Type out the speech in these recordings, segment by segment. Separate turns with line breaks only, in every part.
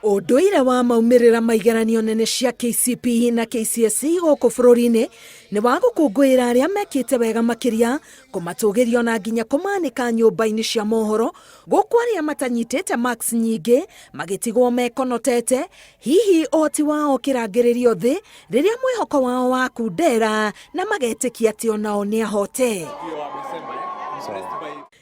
Ũndũire wa maumirira maigeranio-ini cia KCPE na KCSE gũkũ bũrũri-inĩ nĩ wa gũkũngũĩra arĩa mekite wega makĩria, kũmatũgĩria na nginya kũmaanĩka nyũmba-inĩ cia mohoro, gũkũ arĩa matanyitĩte marks nyingĩ magĩtigwo mekonotete, hihi ũhoti wao kĩrangĩrĩrio thĩ rĩrĩa mwĩhoko wao wakundera na magetĩkia atĩ onao nĩ ahote.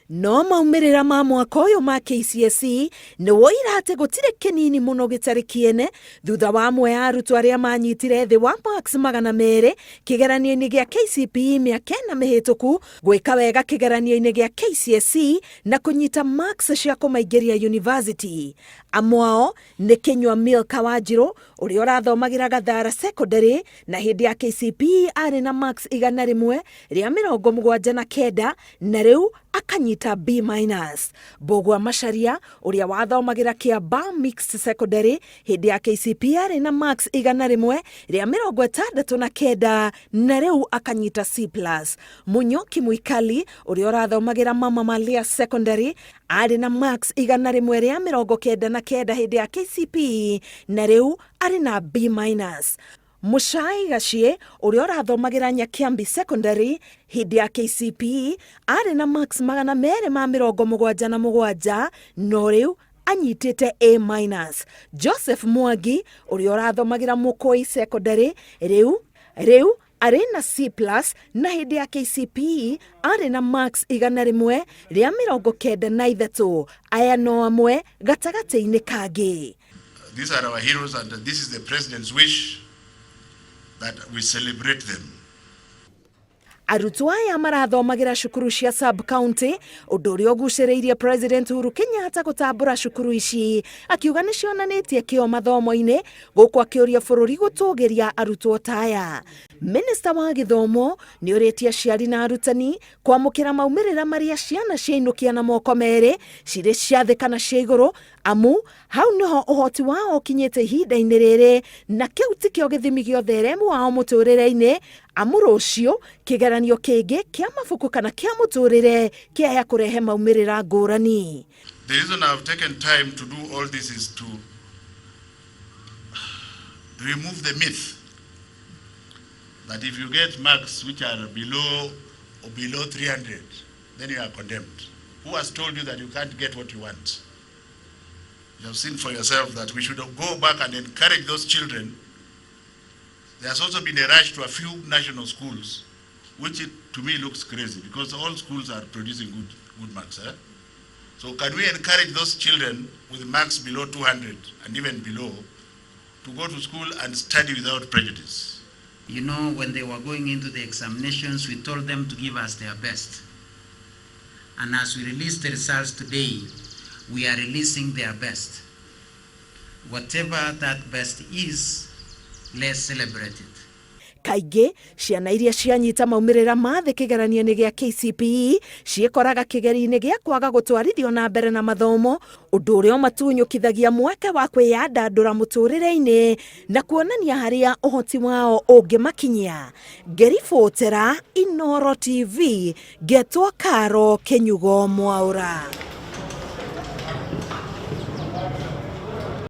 No maumirira ma mwaka ũyũ ma KCSE nĩ woira atĩ gũtirĩ kĩnini mũno gĩtarĩ kĩene thutha wa amwe ya arutwo arĩa manyitire thĩ wa marks 200 kigeranio-ini gĩa KCPE miaka na mihituku gwĩka wega kigeranio-ini gĩa KCSE na kunyita marks cia kũmaingĩria university. Amwe ao nĩ Kinyua Milka Wanjirũ ũrĩa ũrathomagira Gathara Secondary na hĩndĩ ya KCPE arĩ na marks 179 na rĩu akanyita B-. Mbũgua Macharia ũrĩa wathomagira Kiambaa Mixed Secondary hĩndĩ ya KCPE arĩ na marks 169 na rĩu akanyita C+. Munyoki Muikali ũrĩa ũrathomagira Mama Malia Secondary arĩ na marks 199 hĩndĩ ya KCPE na rĩu arĩ na B-. Muchai Gacie ũrĩa ũrathomagira Nyakiambi Secondary hĩndĩ ya KCPE arĩ na marks 277 no rĩu anyitĩte A-. Joseph Mwangi ũrĩa ũrathomagira Mukoi Secondary rĩu arĩ na C+ na hĩndĩ ya KCPE arĩ na marks 193. Aya no amwe gatagatĩ-inĩ kangĩ.
These are our heroes and this is the president's wish that we celebrate them.
Arutwo aya marathomagira cukuru cia sub-county, ũndũ ũrĩa ũgucĩrĩirie President Uhuru Kenyatta gũtambũra cukuru ici, akiuga nĩ cionanĩtie kĩo mathomo-inĩ, gũkũ akĩũria bũrũri gũtũgĩria arutwo ta aya. Minista wa githomo nĩ ũrĩtie aciari na arutani kwamũkĩra maumirira marĩa ciana ciainũkia na moko merĩ cirĩ cia thĩ kana cia igũrũ, amu hau nĩho ũhoti wao ũkinyĩte ihinda-inĩ rĩrĩ, na kĩu tikĩo gĩthimi gĩa ũtheremu wao mũtũrĩre-inĩ, amu rũciũ kĩgeranio kĩngĩ kĩa mabuku kana kĩa mũtũrĩre kĩaya kũrehe maumirira ngũrani.
The reason I've taken time to do all this is to remove the myth that if you get marks which are below 300, then you are condemned. Who has told you that you can't get what you want? You have seen for yourself that we should go back and encourage those children. There has also been a rush to a few national schools, which to me looks crazy because all schools are producing good marks. So can we encourage those children with marks below 200 and even below to go to school and study without prejudice?
You know, when they were going into the examinations, we told them to give us their best. And as we release the results today, we are releasing their best. Whatever that best is, let's celebrate it.
Kaingĩ ciana iria cianyita maumirira ma thĩ kĩgeranio-inĩ gĩa KCPE ciĩkoraga kĩgeri-inĩ gĩa kwaga gũtwarithio na mbere na mathomo, ũndũ ũrĩa ũmatunyũkithagia mweke wa kwĩyandandũra mũtũrĩre-inĩ na kuonania harĩa ũhoti wao ũngĩmakinyia. Ngeribotera Inooro TV, Getwo Karo Kenyugo Mwaura.